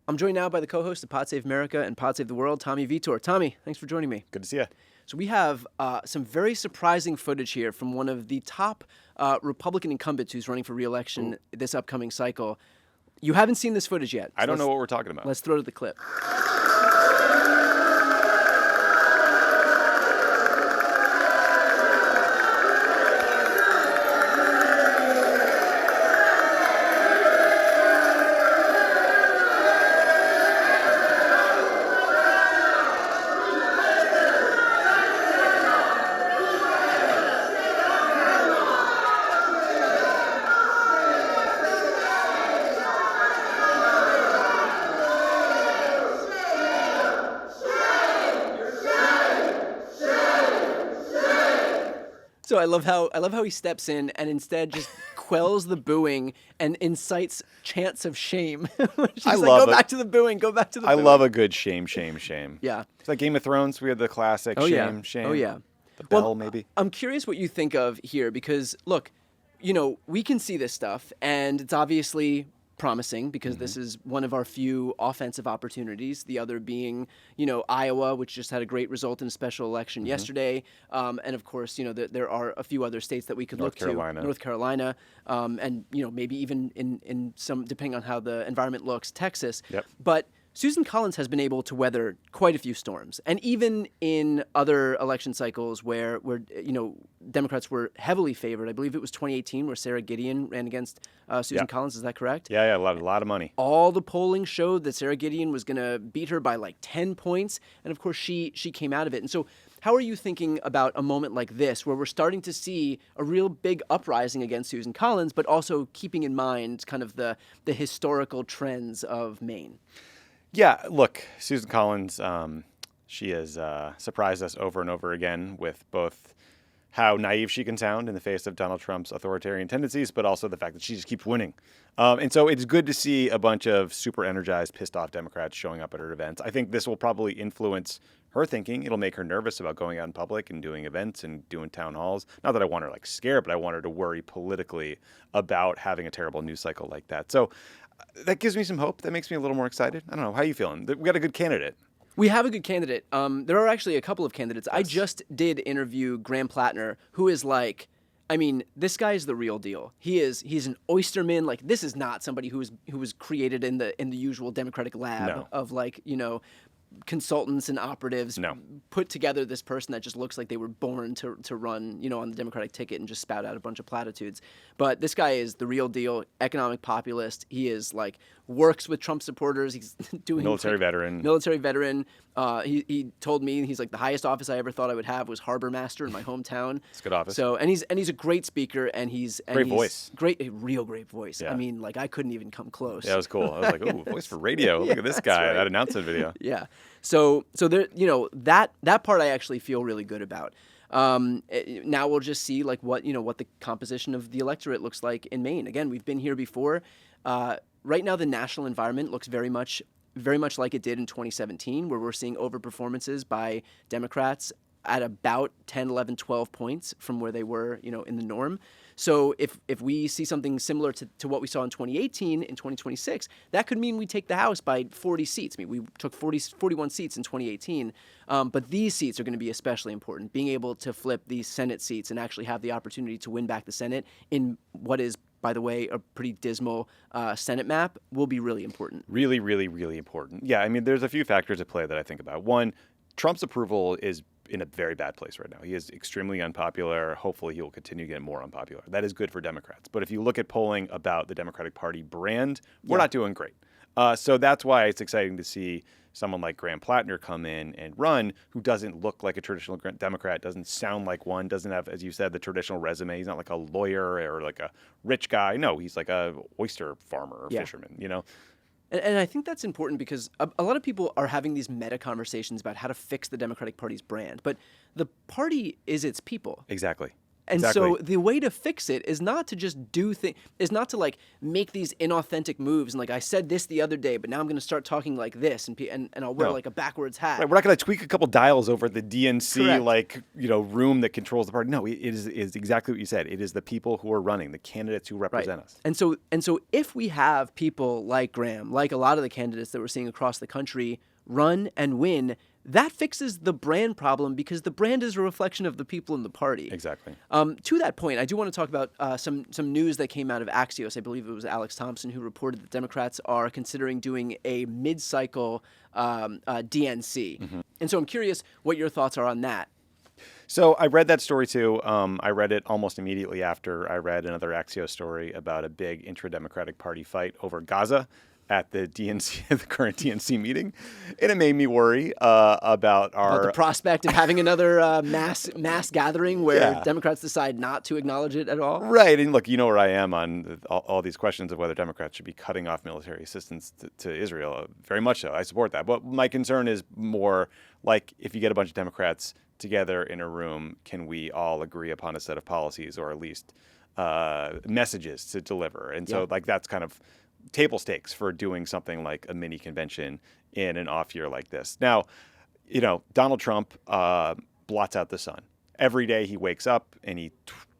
I'm joined now by the co-host of Pod Save America and Pod Save the World, Tommy Vitor. Tommy, thanks for joining me. Good to see you. So we have some very surprising footage here from one of the top Republican incumbents who's running for re-election this upcoming cycle. You haven't seen this footage yet. I don't know what we're talking about. Let's throw to the clip. So I love how he steps in and instead just quells the booing and incites chants of shame. She's go back to the booing, go back to the booing. I love a good shame, shame, shame. Yeah. It's like Game of Thrones. We had the classic shame, shame. Oh, yeah. The bell, maybe. I'm curious what you think of here because, look, we can see this stuff and it's obviously promising because this is one of our few offensive opportunities, the other being, Iowa, which just had a great result in a special election yesterday. And of course, there are a few other states that we could look to. North Carolina, and, maybe even in some, depending on how the environment looks, Texas. Yep. But Susan Collins has been able to weather quite a few storms. And even in other election cycles where Democrats were heavily favored, I believe it was 2018 where Sarah Gideon ran against Susan Collins. Is that correct? Yeah, a lot of money. All the polling showed that Sarah Gideon was going to beat her by like 10 points. And of course, she came out of it. And so how are you thinking about a moment like this where we're starting to see a real big uprising against Susan Collins, but also keeping in mind kind of the historical trends of Maine? Yeah, look, Susan Collins, she has surprised us over and over again with both how naive she can sound in the face of Donald Trump's authoritarian tendencies, but also the fact that she just keeps winning. And so it's good to see a bunch of super energized, pissed off Democrats showing up at her events. I think this will probably influence her thinking. It'll make her nervous about going out in public and doing events and doing town halls. Not that I want her scared, but I want her to worry politically about having a terrible news cycle like that. So that gives me some hope. That makes me a little more excited. I don't know. How are you feeling? We got a good candidate. We have a good candidate. There are actually a couple of candidates. Yes. I just did interview Graham Plattner, who is this guy is the real deal. He's an oysterman. This is not somebody who was created in the usual Democratic lab of consultants and operatives put together this person that just looks like they were born to run, on the Democratic ticket and just spout out a bunch of platitudes. But this guy is the real deal, economic populist. He is works with Trump supporters. He's doing military veteran. He told me he's the highest office I ever thought I would have was harbor master in my hometown. It's a good office. So and he's a great speaker and he's voice. A real great voice. Yeah. I mean, I couldn't even come close. Yeah, it was cool. I was like, ooh, voice for radio. Look at this guy. Right. That announcement video. Yeah. So there, that part I actually feel really good about. Now we'll just see what the composition of the electorate looks like in Maine. Again, we've been here before. Right now, the national environment looks very much like it did in 2017, where we're seeing overperformances by Democrats at about 10, 11, 12 points from where they were, in the norm. So if we see something similar to what we saw in 2018, in 2026, that could mean we take the House by 40 seats. I mean, we took 41 seats in 2018, but these seats are going to be especially important. Being able to flip these Senate seats and actually have the opportunity to win back the Senate in what is, by the way, a pretty dismal Senate map will be really important. Really, really, really important. Yeah, I mean, there's a few factors at play that I think about. One, Trump's approval is in a very bad place right now. He is extremely unpopular. Hopefully he will continue to get more unpopular. That is good for Democrats. But if you look at polling about the Democratic Party brand, we're not doing great. So that's why it's exciting to see someone like Graham Plattner come in and run, who doesn't look like a traditional Democrat, doesn't sound like one, doesn't have, as you said, the traditional resume. He's not like a lawyer or like a rich guy. No, he's like a oyster farmer or fisherman, And I think that's important because a lot of people are having these meta conversations about how to fix the Democratic Party's brand. But the party is its people. Exactly. And Exactly. so the way to fix it is not to just is not to like make these inauthentic moves and like I said this the other day, but now I'm going to start talking like this and I'll wear No. like a backwards hat. Right, we're not going to tweak a couple dials over at the DNC Correct. like room that controls the party. No, it is exactly what you said. It is the people who are running, the candidates who represent us. And so if we have people like Graham, like a lot of the candidates that we're seeing across the country run and win, that fixes the brand problem because the brand is a reflection of the people in the party. Exactly. To that point, I do want to talk about some news that came out of Axios. I believe it was Alex Thompson who reported that Democrats are considering doing a mid-cycle DNC. Mm-hmm. And so I'm curious what your thoughts are on that. So I read that story too. I read it almost immediately after I read another Axios story about a big intra-Democratic Party fight over Gaza at the DNC, the current DNC meeting, and it made me worry about the prospect of having another mass gathering where Democrats decide not to acknowledge it at all. Right, and look, you know where I am on all these questions of whether Democrats should be cutting off military assistance to Israel. Very much so, I support that. But my concern is more like if you get a bunch of Democrats together in a room, can we all agree upon a set of policies or at least messages to deliver? And so, like, that's kind of table stakes for doing something like a mini convention in an off year like this. Now, Donald Trump blots out the sun. Every day he wakes up and he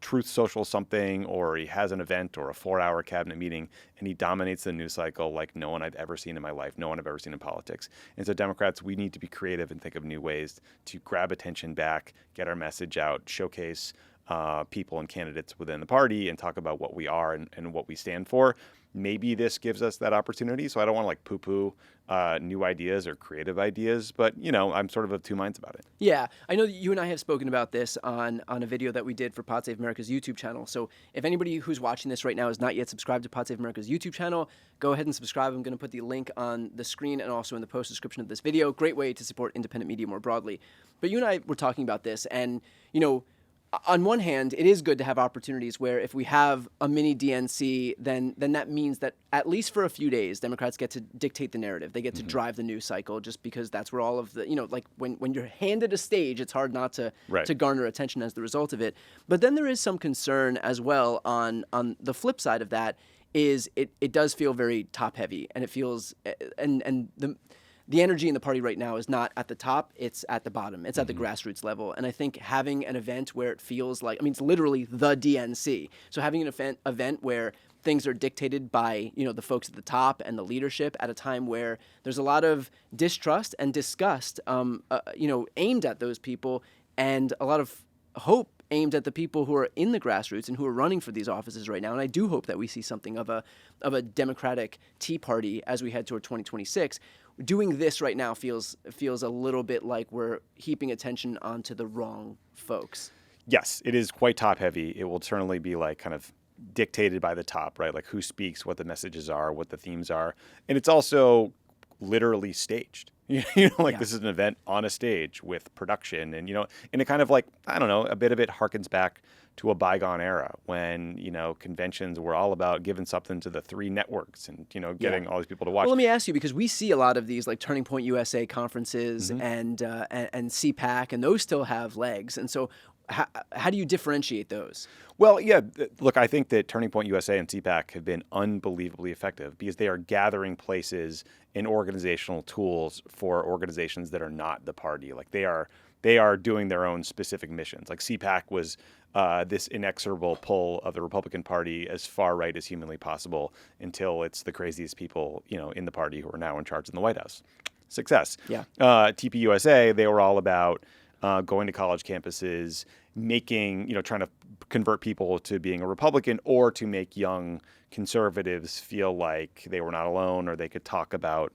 truth social something, or he has an event or a 4-hour cabinet meeting, and he dominates the news cycle like no one I've ever seen in my life, no one I've ever seen in politics. And so Democrats, we need to be creative and think of new ways to grab attention back, get our message out, showcase people and candidates within the party, and talk about what we are and what we stand for. Maybe this gives us that opportunity. So I don't want to like poo-poo new ideas or creative ideas, but I'm sort of two minds about it. Yeah, I know that you and I have spoken about this on a video that we did for Pod Save America's YouTube channel. So if anybody who's watching this right now is not yet subscribed to Pod Save America's YouTube channel, go ahead and subscribe. I'm going to put the link on the screen and also in the post description of this video. Great way to support independent media more broadly. But you and I were talking about this, and on one hand, it is good to have opportunities where if we have a mini DNC, then that means that at least for a few days, Democrats get to dictate the narrative. They get to drive the news cycle just because that's where all of the, like when you're handed a stage, it's hard not to garner attention as the result of it. But then there is some concern as well on the flip side of that is it does feel very top heavy, and it feels, and the energy in the party right now is not at the top, it's at the bottom. It's at the grassroots level. And I think having an event where it feels like, it's literally the DNC. So having an event where things are dictated by, the folks at the top and the leadership at a time where there's a lot of distrust and disgust, aimed at those people, and a lot of hope aimed at the people who are in the grassroots and who are running for these offices right now. And I do hope that we see something of a Democratic Tea Party as we head toward 2026. Doing this right now feels a little bit like we're heaping attention onto the wrong folks. Yes, it is quite top heavy. It will certainly be like kind of dictated by the top, right? Like who speaks, what the messages are, what the themes are. And it's also literally staged. This is an event on a stage with production and, and it kind of like, I don't know, a bit of it harkens back to a bygone era when, conventions were all about giving something to the 3 networks and, getting all these people to watch. Well, let me ask you, because we see a lot of these like Turning Point USA conferences and CPAC, and those still have legs. And so how do you differentiate those? Well, yeah, look, I think that Turning Point USA and CPAC have been unbelievably effective because they are gathering places and organizational tools for organizations that are not the party. Like they are doing their own specific missions. Like CPAC was this inexorable pull of the Republican Party as far right as humanly possible until it's the craziest people, in the party who are now in charge in the White House. Success. Yeah. TPUSA, they were all about going to college campuses, making, trying to convert people to being a Republican or to make young conservatives feel like they were not alone or they could talk about,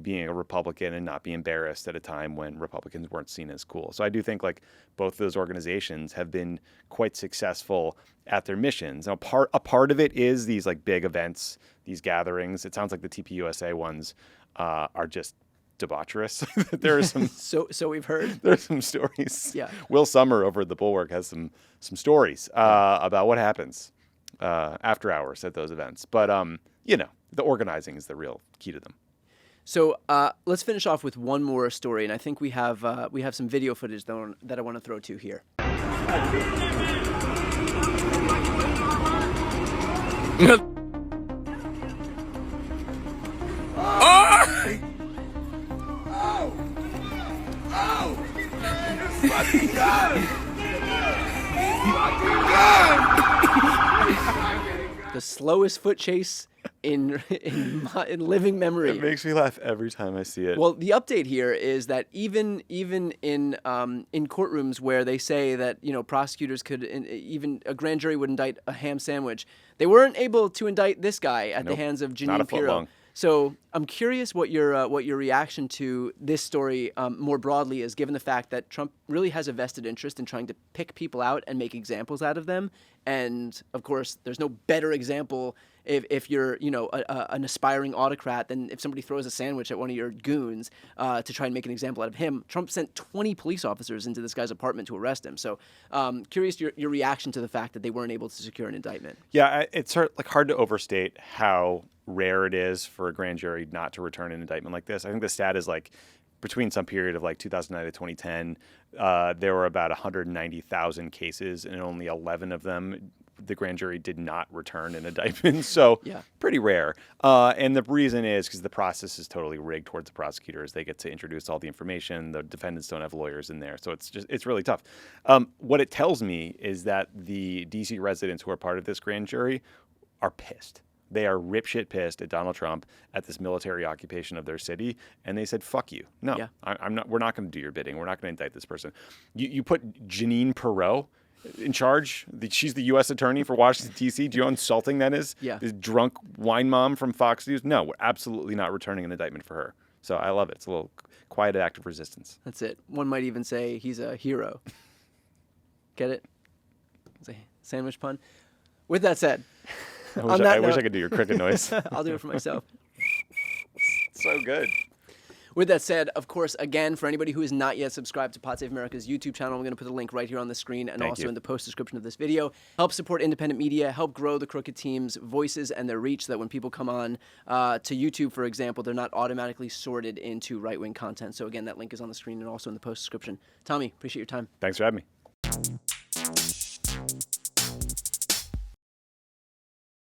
being a Republican and not be embarrassed at a time when Republicans weren't seen as cool. So I do think like both those organizations have been quite successful at their missions. Now, a part of it is these like big events, these gatherings. It sounds like the TPUSA ones are just debaucherous. There are some so we've heard. There's some stories. Yeah. Will Summer over at the Bulwark has some stories about what happens after hours at those events. But the organizing is the real key to them. So let's finish off with one more story, and I think we have some video footage that I want to throw to here. The slowest foot chase in living memory. It makes me laugh every time I see it. Well, the update here is that even in courtrooms where they say that prosecutors could even a grand jury would indict a ham sandwich, they weren't able to indict this guy at the hands of Not a Jeanine foot Pirro. long. So I'm curious what your reaction to this story more broadly is, given the fact that Trump really has a vested interest in trying to pick people out and make examples out of them. And of course, there's no better example if you're an aspiring autocrat than if somebody throws a sandwich at one of your goons to try and make an example out of him. Trump sent 20 police officers into this guy's apartment to arrest him. So curious your reaction to the fact that they weren't able to secure an indictment. Yeah, it's hard to overstate how rare it is for a grand jury not to return an indictment like this. I think the stat is between some period of 2009 to 2010, there were about 190,000 cases, and only 11 of them the grand jury did not return an indictment. So pretty rare. And the reason is because the process is totally rigged towards the prosecutors. They get to introduce all the information. The defendants don't have lawyers in there. So it's really tough. What it tells me is that the D.C. residents who are part of this grand jury are pissed. They are ripshit pissed at Donald Trump at this military occupation of their city, and they said, "Fuck you! No, I'm not. We're not going to do your bidding. We're not going to indict this person." You put Jeanine Pirro in charge. She's the U.S. attorney for Washington D.C. Do you know how insulting that is? Yeah. This drunk wine mom from Fox News. No, we're absolutely not returning an indictment for her. So I love it. It's a little quiet act of resistance. That's it. One might even say he's a hero. Get it? It's a sandwich pun. With that said. I wish I could do your cricket noise. I'll do it for myself. So good. With that said, of course, again, for anybody who is not yet subscribed to Pod Save America's YouTube channel, I'm going to put the link right here on the screen and also in the post description of this video. Help support independent media, help grow the Crooked Team's voices and their reach so that when people come on to YouTube, for example, they're not automatically sorted into right-wing content. So again, that link is on the screen and also in the post description. Tommy, appreciate your time. Thanks for having me.